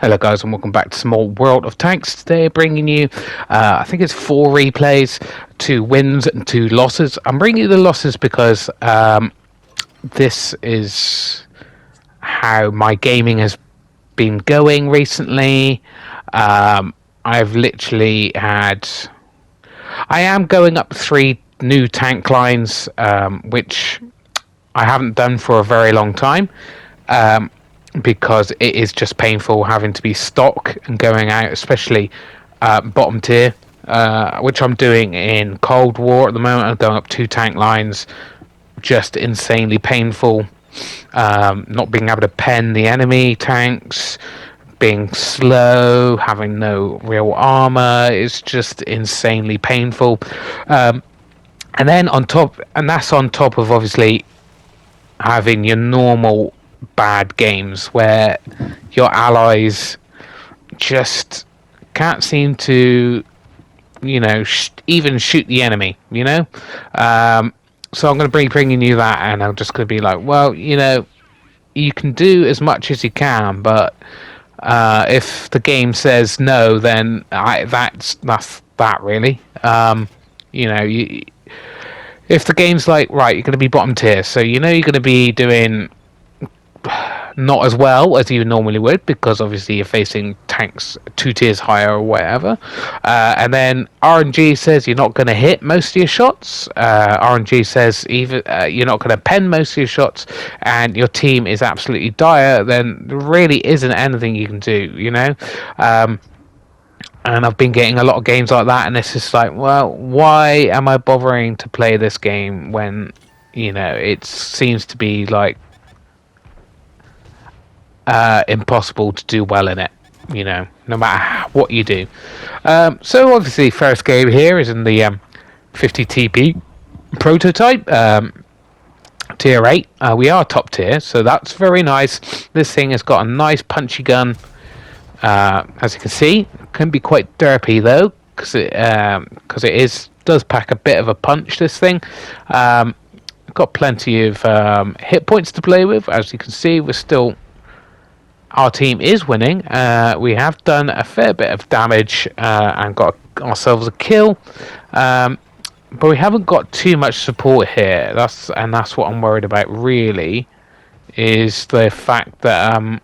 Hello guys and welcome back to some more World of Tanks. Today bringing you, I think it's 4 replays, 2 wins and 2 losses. I'm bringing you the losses because this is how my gaming has been going recently. I've literally had... I am going up 3 new tank lines, which I haven't done for a very long time. Because it is just painful having to be stock and going out, especially bottom tier, which I'm doing in Cold War at the moment. I'm going up 2 tank lines, just insanely painful. Not being able to pen the enemy tanks, being slow, having no real armor is just insanely painful. And then on top, and that's on top of obviously having your normal bad games where your allies just can't seem to, even shoot the enemy, so I'm going to be bringing you that, and I'm just going to be like, well, you can do as much as you can, but if the game says no, then that's that really. If the game's like, right, you're going to be bottom tier, so you're going to be doing not as well as you normally would, because obviously you're facing tanks 2 tiers higher or whatever, and then RNG says you're not going to hit most of your shots. RNG says even you're not going to pen most of your shots, and your team is absolutely dire, then there really isn't anything you can do, and I've been getting a lot of games like that, and it's just like, well, why am I bothering to play this game when it seems to be like impossible to do well in it, no matter what you do. So obviously first game here is in the 50 TP prototype, tier 8. We are top tier, so that's very nice. This thing has got a nice punchy gun, as you can see. It can be quite derpy though, because it does pack a bit of a punch, this thing. Got plenty of hit points to play with. As you can see, our team is winning. We have done a fair bit of damage and got ourselves a kill, but we haven't got too much support here. That's what I'm worried about really, is the fact that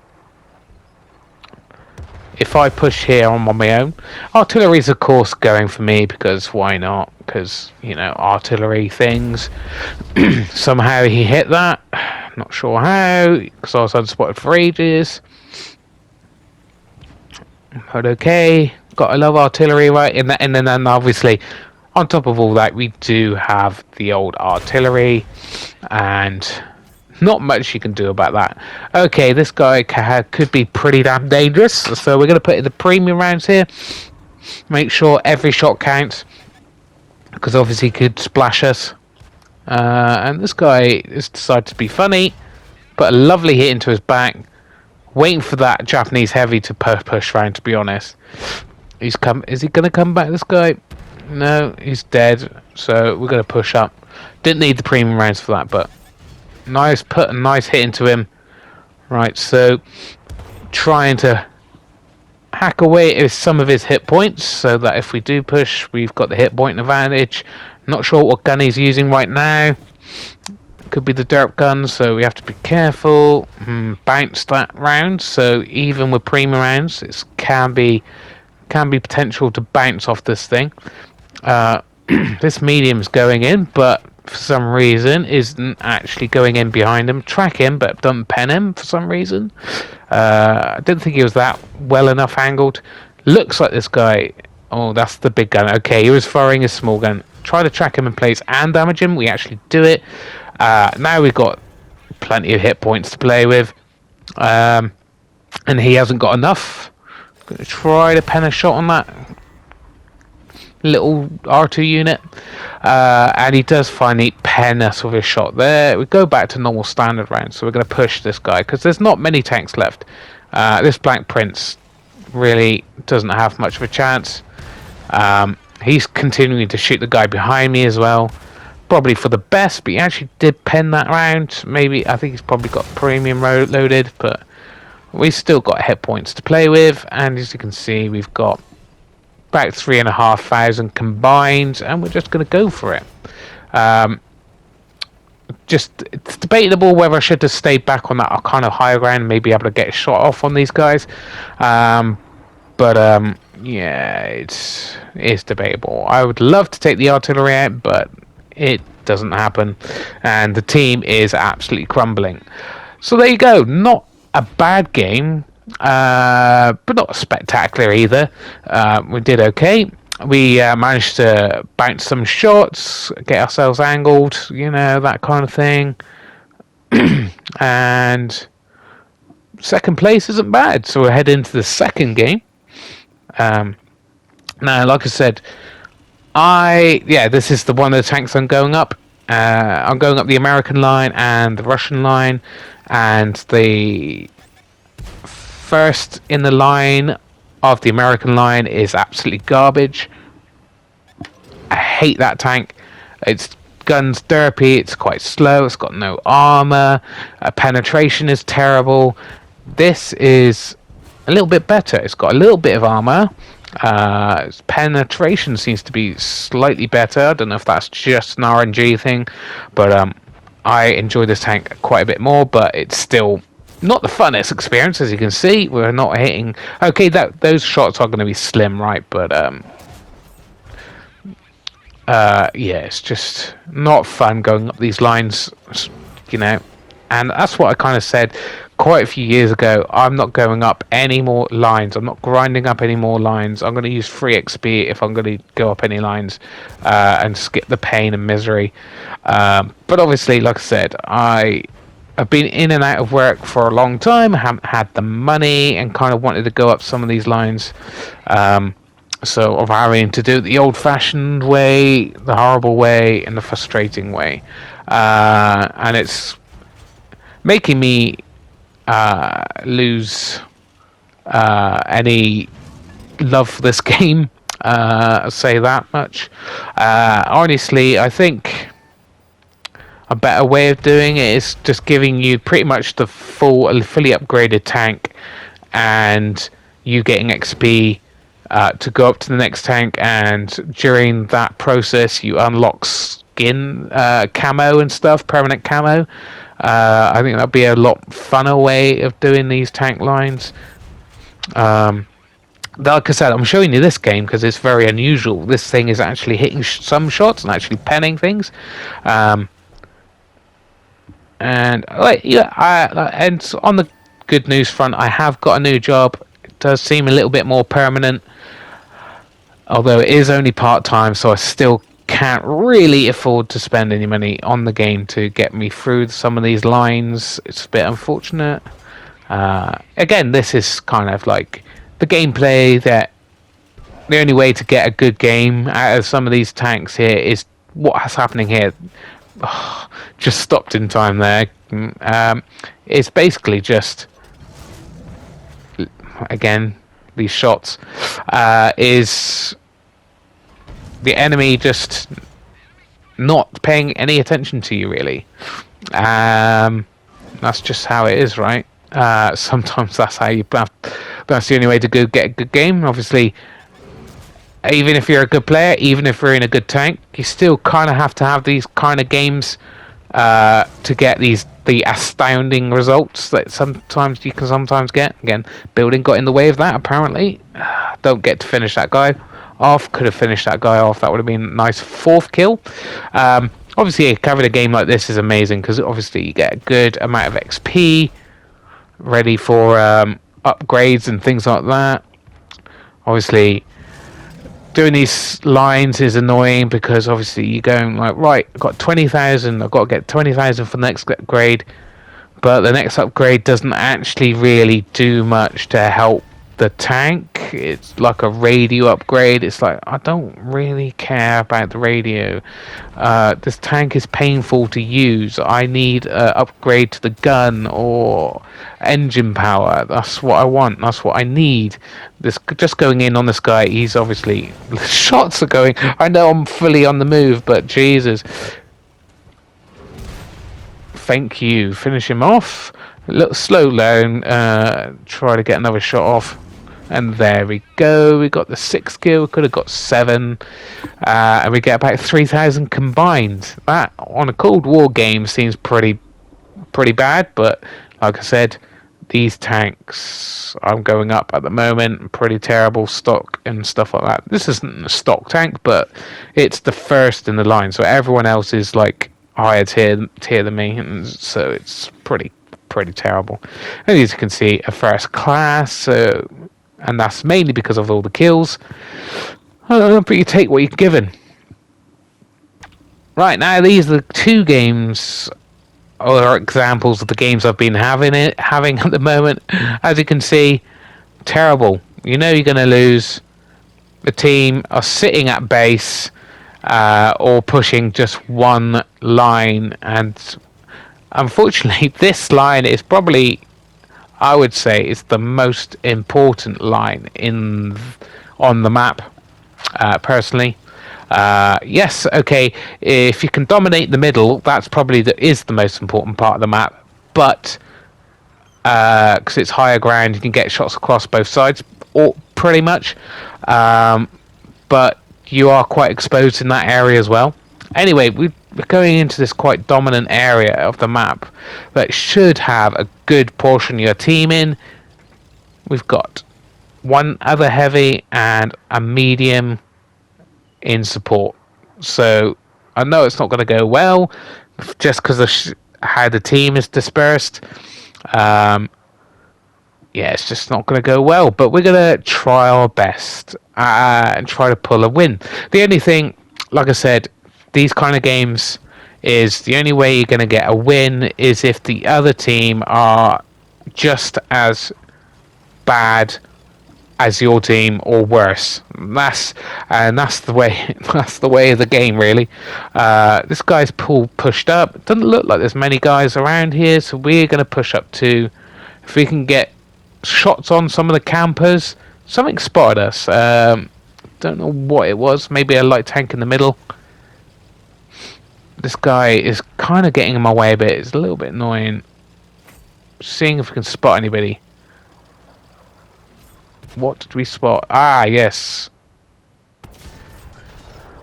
if I push here, I'm on my own. Artillery's of course going for me, because why not? Because artillery things. Somehow he hit that. Not sure how, because I was unspotted for ages. But okay, gotta love artillery, right? And then obviously, on top of all that, we do have the old artillery, and not much you can do about that. Okay, this guy could be pretty damn dangerous, so we're gonna put in the premium rounds here. Make sure every shot counts, because obviously he could splash us. And this guy has decided to be funny, put a lovely hit into his back. Waiting for that Japanese heavy to push round, to be honest. Is he going to come back, this guy? No, he's dead. So we're going to push up. Didn't need the premium rounds for that, but put a nice hit into him. Right, so trying to hack away at some of his hit points, so that if we do push, we've got the hit point advantage. Not sure what gun he's using right now. Could be the derp gun, so we have to be careful. Bounce that round, so even with premium rounds, it can be potential to bounce off this thing. This medium's going in, but for some reason isn't actually going in behind him. Track him, but doesn't pen him for some reason. I didn't think he was that well enough angled. Looks like this guy. Oh, that's the big gun. Okay, he was firing his small gun. Try to track him in place and damage him. We actually do it. Now we've got plenty of hit points to play with, and he hasn't got enough. Gonna try to pen a shot on that little R2 unit, and he does finally pen us with his shot there. We go back to normal standard rounds, so we're going to push this guy, because there's not many tanks left. This Black Prince really doesn't have much of a chance. He's continuing to shoot the guy behind me as well. Probably for the best, but he actually did pen that round. Maybe, I think he's probably got premium loaded, but we've still got hit points to play with, and as you can see, we've got about 3,500 combined, and we're just going to go for it. Just it's debatable whether I should have stayed back on that kind of higher ground, maybe able to get a shot off on these guys. But yeah, it's debatable. I would love to take the artillery out, but it doesn't happen, and the team is absolutely crumbling. So there you go. Not a bad game, but not spectacular either. We did okay. We managed to bounce some shots, get ourselves angled, that kind of thing. And second place isn't bad. So we're heading into the second game. Now, like I said, this is the one of the tanks I'm going up. I'm going up the American line and the Russian line, and the first in the line of the American line is absolutely garbage. I hate that tank. Its gun's derpy, it's quite slow, it's got no armor, penetration is terrible. This is a little bit better. It's got a little bit of armor. Its penetration seems to be slightly better. I don't know if that's just an RNG thing, but I enjoy this tank quite a bit more, but it's still not the funnest experience. As you can see, we're not hitting. Okay, those shots are going to be slim, right? But yeah, it's just not fun going up these lines, and that's what I kind of said quite a few years ago. I'm not going up any more lines. I'm not grinding up any more lines. I'm going to use free XP if I'm going to go up any lines, and skip the pain and misery. But obviously, like I said, I've been in and out of work for a long time. I haven't had the money and kind of wanted to go up some of these lines. So of having to do it the old-fashioned way, the horrible way, and the frustrating way. And it's making me lose any love for this game. I'll say that much. Honestly, I think a better way of doing it is just giving you pretty much the fully upgraded tank, and you getting XP to go up to the next tank, and during that process you unlock skin camo and stuff, permanent camo. I think that'd be a lot funner way of doing these tank lines. Like I said, I'm showing you this game because it's very unusual. This thing is actually hitting some shots and actually penning things. And and on the good news front, I have got a new job. It does seem a little bit more permanent, although it is only part-time, so I still can't really afford to spend any money on the game to get me through some of these lines. It's a bit unfortunate. Again, this is kind of like the gameplay that the only way to get a good game out of some of these tanks here is what's happening here. Oh, just stopped in time there. It's basically just, again, these shots is the enemy just not paying any attention to you, really. That's just how it is, right? Sometimes that's how that's the only way to get a good game. Obviously, even if you're a good player, even if you're in a good tank, you still kind of have to have these kind of games to get the astounding results that sometimes you can sometimes get. Again, building got in the way of that, apparently. Don't get to finish that guy off. Could have finished that guy off. That would have been a nice fourth kill. Obviously, covering a game like this is amazing because obviously you get a good amount of XP ready for upgrades and things like that. Obviously, doing these lines is annoying because obviously you're going like, right, I've got 20,000, I've got to get 20,000 for the next upgrade, but the next upgrade doesn't actually really do much to help the tank. It's like a radio upgrade. It's like, I don't really care about the radio. This tank is painful to use. I need an upgrade to the gun or engine power. That's what I want. That's what I need. This just going in on this guy, he's obviously, the shots are going, I know I'm fully on the move, but Jesus. Thank you. Finish him off. A little slow down. Try to get another shot off. And there we go. We got the 6 kill. Could have got 7. And we get about 3,000 combined. That on a Cold War game seems pretty bad. But like I said, these tanks I'm going up at the moment. Pretty terrible stock and stuff like that. This isn't a stock tank, but it's the first in the line. So everyone else is like higher tier than me, and so it's pretty terrible. And as you can see, a first class. So, and that's mainly because of all the kills. But you take what you're given. Right now, these are the 2 games or examples of the games I've been having at the moment. As you can see, terrible. You know you're going to lose. The team are sitting at base or pushing just one line, and unfortunately, this line is probably, I would say, is the most important line on the map. Personally. Yes, okay. If you can dominate the middle, that's probably is the most important part of the map. But because it's higher ground, you can get shots across both sides, or pretty much. But you are quite exposed in that area as well. Anyway, we're going into this quite dominant area of the map that should have a good portion of your team in. We've got one other heavy and a medium in support. So I know it's not going to go well just because of how the team is dispersed. Yeah, it's just not going to go well, but we're going to try our best and try to pull a win. The only thing, like I said, these kind of games is the only way you're going to get a win is if the other team are just as bad as your team or worse. That's the way. That's the way of the game, really. This guy's pushed up. It doesn't look like there's many guys around here, so we're going to push up too. If we can get shots on some of the campers. Something spotted us. Don't know what it was. Maybe a light tank in the middle. This guy is kind of getting in my way a bit. It's a little bit annoying. Seeing if we can spot anybody. What did we spot? Ah, yes.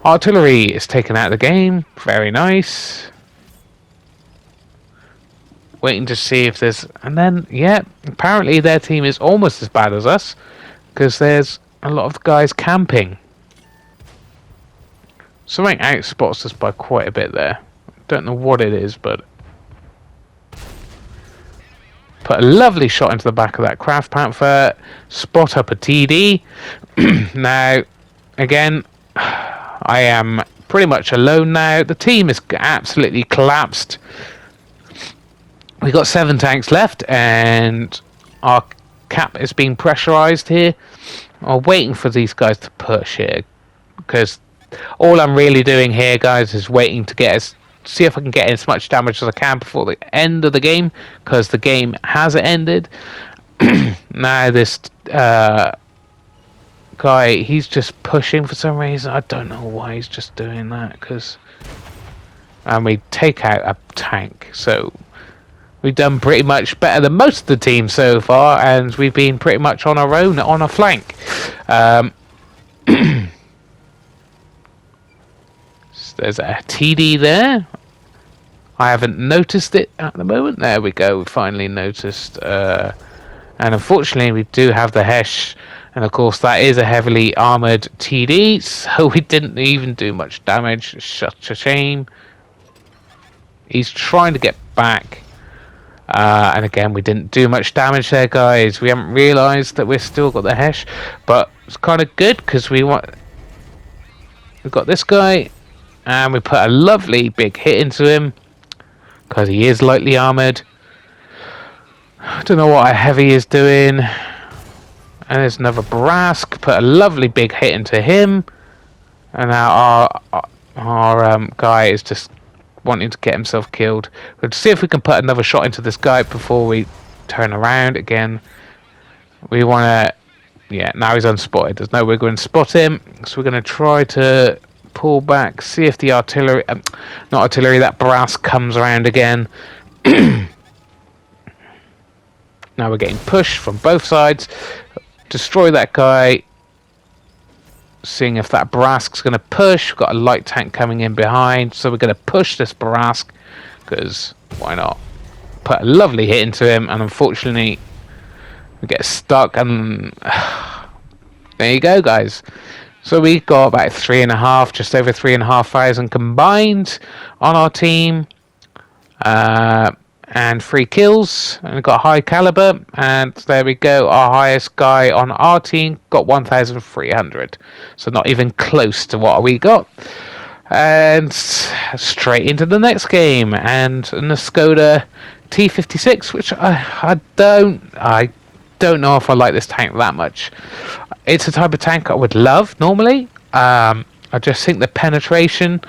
Artillery is taken out of the game. Very nice. Waiting to see if there's... And then, yeah, apparently their team is almost as bad as us. Because there's a lot of guys camping. Something outspots us by quite a bit there. Don't know what it is, but... Put a lovely shot into the back of that Craft Panther. Spot up a TD. Now, again, I am pretty much alone now. The team is absolutely collapsed. We got 7 tanks left, and our cap is being pressurized here. I'm waiting for these guys to push here, because all I'm really doing here, guys, is waiting to see if I can get as much damage as I can before the end of the game, because the game has ended. Now this guy, he's just pushing for some reason. I don't know why he's just doing that, and we take out a tank, so we've done pretty much better than most of the team so far, and we've been pretty much on our own on a flank. There's a TD there. I haven't noticed it at the moment. There we go. We finally noticed. And unfortunately, we do have the Hesh. And of course, that is a heavily armoured TD. So we didn't even do much damage. Such a shame. He's trying to get back. And again, we didn't do much damage there, guys. We haven't realised that we've still got the Hesh. But it's kind of good because we've got this guy. And we put a lovely big hit into him, because he is lightly armoured. I don't know what a heavy is doing. And there's another Brask. Put a lovely big hit into him. And now our guy is just wanting to get himself killed. Let's see if we can put another shot into this guy before we turn around again. We want to... Yeah, now he's unspotted. There's no way we're going to spot him. So we're going to try to... pull back, see if the artillery, not artillery, that brass comes around again. Now we're getting pushed from both sides. Destroy that guy. Seeing if that Barask's going to push. We've got a light tank coming in behind, so we're going to push this Barask, because why not? Put a lovely hit into him, and unfortunately we get stuck, and there you go, guys. So we got about 3.5, just over 3,500 combined on our team, and 3 kills, and we got high caliber, and there we go. Our highest guy on our team got 1,300, so not even close to what we got. And straight into the next game, and an Skoda T56, which I don't know if I like this tank that much. It's a type of tank I would love normally. I just think the penetration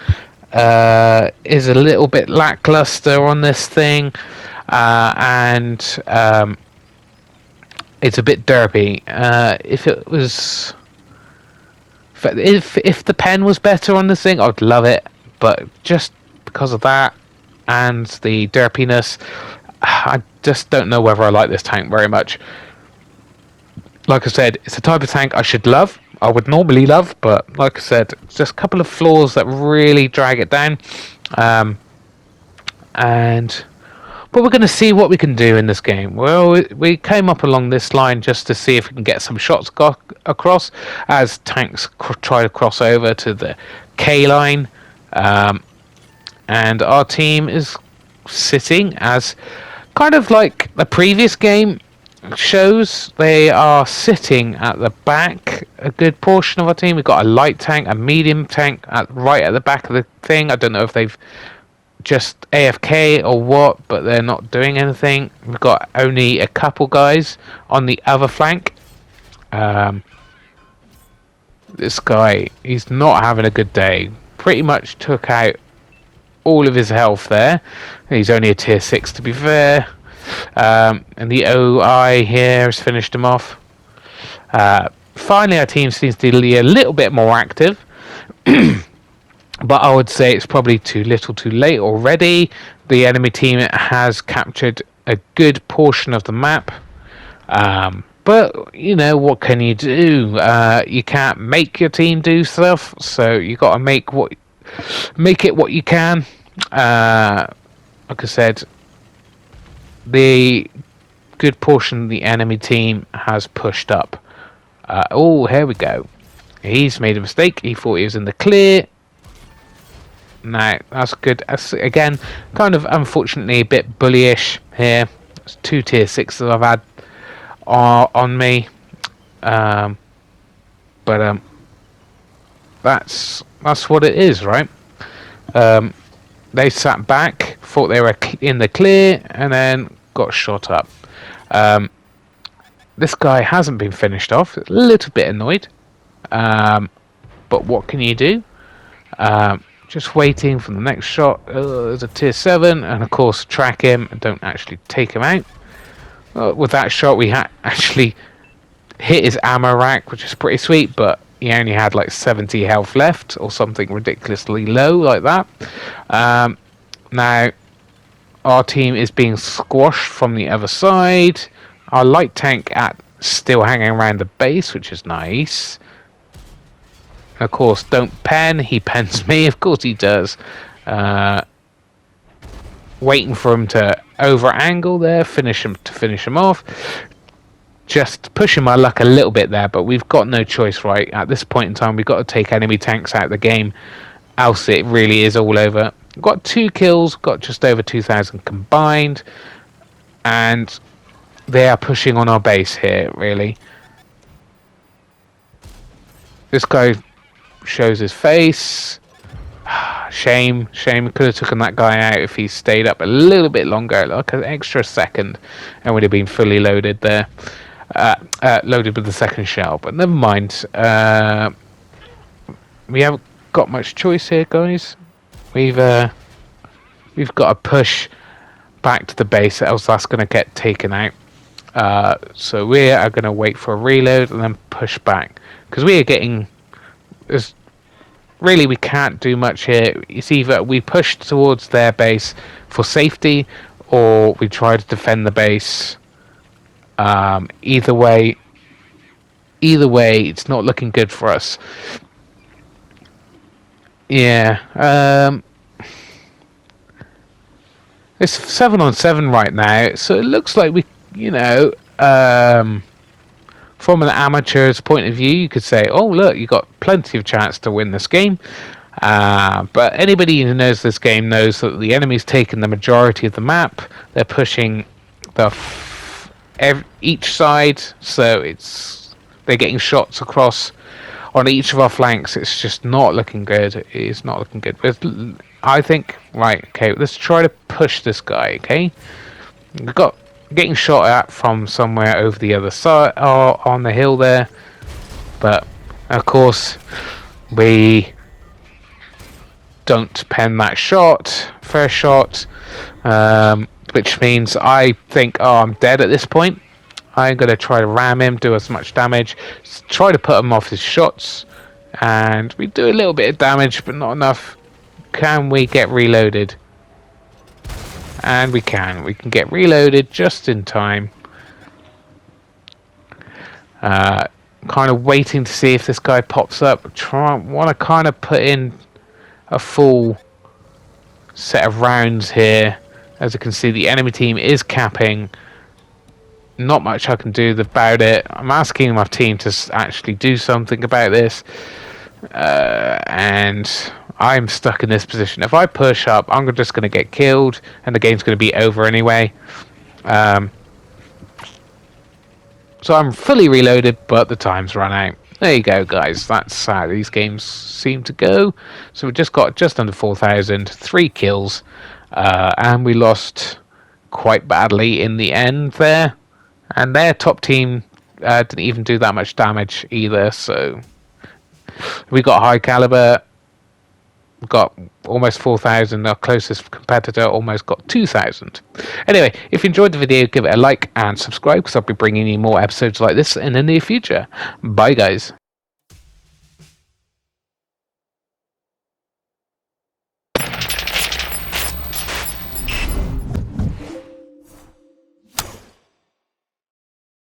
is a little bit lackluster on this thing, and it's a bit derpy. If the pen was better on this thing, I'd love it, but just because of that and the derpiness, I just don't know whether I like this tank very much. Like I said, it's a type of tank I would normally love, but like I said, it's just a couple of flaws that really drag it down. But we're going to see what we can do in this game. Well, we came up along this line just to see if we can get some shots across as tanks try to cross over to the K line. And our team is sitting as kind of like the previous game shows. They are sitting at the back, a good portion of our team. We've got a light tank, a medium tank right at the back of the thing. I don't know if they've just AFK or what, but they're not doing anything. We've got only a couple guys on the other flank. This guy, he's not having a good day. Pretty much took out all of his health there. He's only a tier 6 to be fair. And the OI here has finished him off. Finally our team seems to be a little bit more active. But I would say it's probably too little too late already. The enemy team has captured a good portion of the map. But, you know, what can you do? You can't make your team do stuff, so you got to make it what you can. Like I said, the good portion of the enemy team has pushed up. Oh, here we go. He's made a mistake. He thought he was in the clear. No, that's good. That's, again, kind of unfortunately a bit bullyish here. It's 2 tier 6 that I've had on me. But that's what it is, right? They sat back, thought they were in the clear, and then got shot up. This guy hasn't been finished off. A little bit annoyed. But what can you do? Just waiting for the next shot. There's a tier 7, and of course track him and don't actually take him out. With that shot we actually hit his ammo rack, which is pretty sweet, but he only had like 70 health left or something ridiculously low like that. Now our team is being squashed from the other side. Our light tank still hanging around the base, which is nice. Of course, don't pen. He pens me. Of course he does. Waiting for him to over angle there, finish him off. Just pushing my luck a little bit there, but we've got no choice, right? At this point in time, we've got to take enemy tanks out of the game, else it really is all over. Got 2 kills, got just over 2,000 combined, and they are pushing on our base here, really. This guy shows his face. Shame. Could have taken that guy out if he stayed up a little bit longer, like an extra second, and would have been fully loaded there. Loaded with the second shell, but never mind. We haven't got much choice here, guys. We've got to push back to the base, else that's going to get taken out. So we are going to wait for a reload and then push back, because we are getting. Really, we can't do much here. It's either we push towards their base for safety, or we try to defend the base Either way, it's not looking good for us. Yeah. It's 7-on-7 right now, so it looks like we, you know, from an amateur's point of view, you could say, "Oh, look, you got plenty of chance to win this game." But anybody who knows this game knows that the enemy's taken the majority of the map. They're pushing each side, so they're getting shots across on each of our flanks. It's just not looking good. It is not looking good. I think, right, okay, let's try to push this guy, okay? We've got getting shot at from somewhere over the other side, or on the hill there. But, of course, we don't pen that shot, first shot, which means I think, oh, I'm dead at this point. I'm going to try to ram him, do as much damage, try to put him off his shots, and we do a little bit of damage, but not enough. Can we get reloaded? And we can. We can get reloaded just in time. Kind of waiting to see if this guy pops up. Want to kind of put in a full set of rounds here. As you can see, the enemy team is capping. Not much I can do about it. I'm asking my team to actually do something about this. And I'm stuck in this position. If I push up, I'm just going to get killed, and the game's going to be over anyway. So I'm fully reloaded, but the time's run out. There you go, guys. That's how these games seem to go. So we've just got just under 4,000, 3 kills, and we lost quite badly in the end there. And their top team didn't even do that much damage either. So we got high caliber, got almost 4,000. Our closest competitor almost got 2,000. Anyway, if you enjoyed the video, give it a like and subscribe, because I'll be bringing you more episodes like this in the near future. Bye, guys.